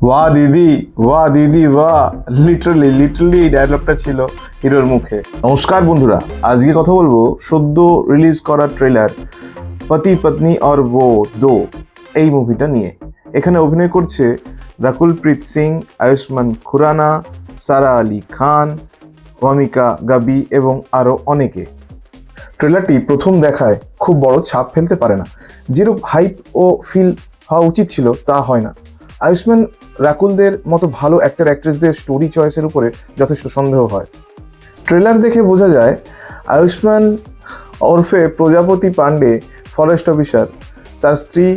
ওয়া দিদি ওয়া দিদি ওয়া, লিটারালি এই ডায়লগটা ছিল হিরোর মুখে। নমস্কার বন্ধুরা, আজকে কথা বলবো সদ্য রিলিজ করা ট্রেলার পতি পত্নী और वो दो এই মুভিটা নিয়ে। এখানে অভিনয় করছে রাকুল প্রীত সিং, আয়ুষ্মান খুরানা, সারা আলী খান, ওয়ামিকা গাবি এবং আরও অনেকে। ট্রেলারটি প্রথম দেখায় খুব বড় ছাপ ফেলতে পারে না, যেরূপ হাইপ ও ফিল হওয়া উচিত ছিল তা হয় না। আয়ুষ্মান রাকুলদের মতো ভালো অ্যাক্টর অ্যাক্ট্রেসদের স্টোরি চয়েসের উপরে যথেষ্ট সন্দেহ হয়। ট্রেলার দেখে বোঝা যায় আয়ুষ্মান ওরফে প্রজাপতি পান্ডে ফরেস্ট অফিসার, তার স্ত্রী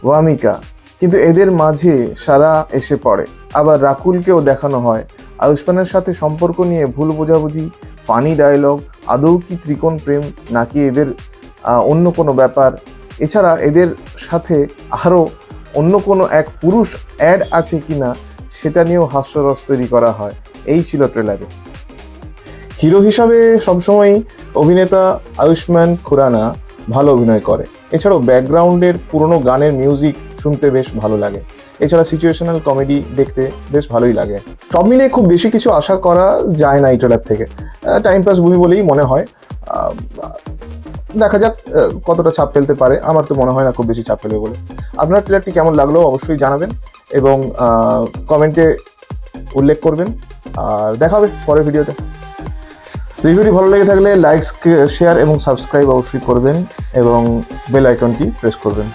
ওয়ামিকা, কিন্তু এদের মাঝে সারা এসে পড়ে। আবার রাকুলকেও দেখানো হয়। আয়ুষ্মানের সাথে সম্পর্ক নিয়ে ভুল বোঝাবুঝি, ফানি ডায়লগ, আদৌ কি ত্রিকোণ প্রেম নাকি এদের অন্য কোনো ব্যাপার। এছাড়া এদের সাথে আরও অন্য কোনো এক পুরুষ অ্যাড আছে কি না সেটা নিয়েও হাস্যরস তৈরি করা হয়। এই ছিল ট্রেলারে। হিরো হিসাবে সবসময়ই অভিনেতা আয়ুষ্মান খুরানা ভালো অভিনয় করে। এছাড়াও ব্যাকগ্রাউন্ডের পুরনো গানের মিউজিক শুনতে বেশ ভালো লাগে। এছাড়া সিচুয়েশনাল কমেডি দেখতে বেশ ভালোই লাগে। সব মিলিয়ে খুব বেশি কিছু আশা করা যায় না এই ট্রেলার থেকে। টাইম পাস মুভি বলেই মনে হয়। দেখা যাক কতটা ছাপ ফেলতে পারে। আমার তো মনে হয় না খুব বেশি ছাপ ফেলবে বলে। আপনার ট্রেলারটি কেমন লাগলো অবশ্যই জানাবেন এবং কমেন্টে উল্লেখ করবেন। আর দেখা হবে পরের ভিডিওতে। রিভিউটি ভালো লেগে থাকলে লাইক, শেয়ার এবং সাবস্ক্রাইব অবশ্যই করবেন এবং বেল আইকনটি প্রেস করবেন।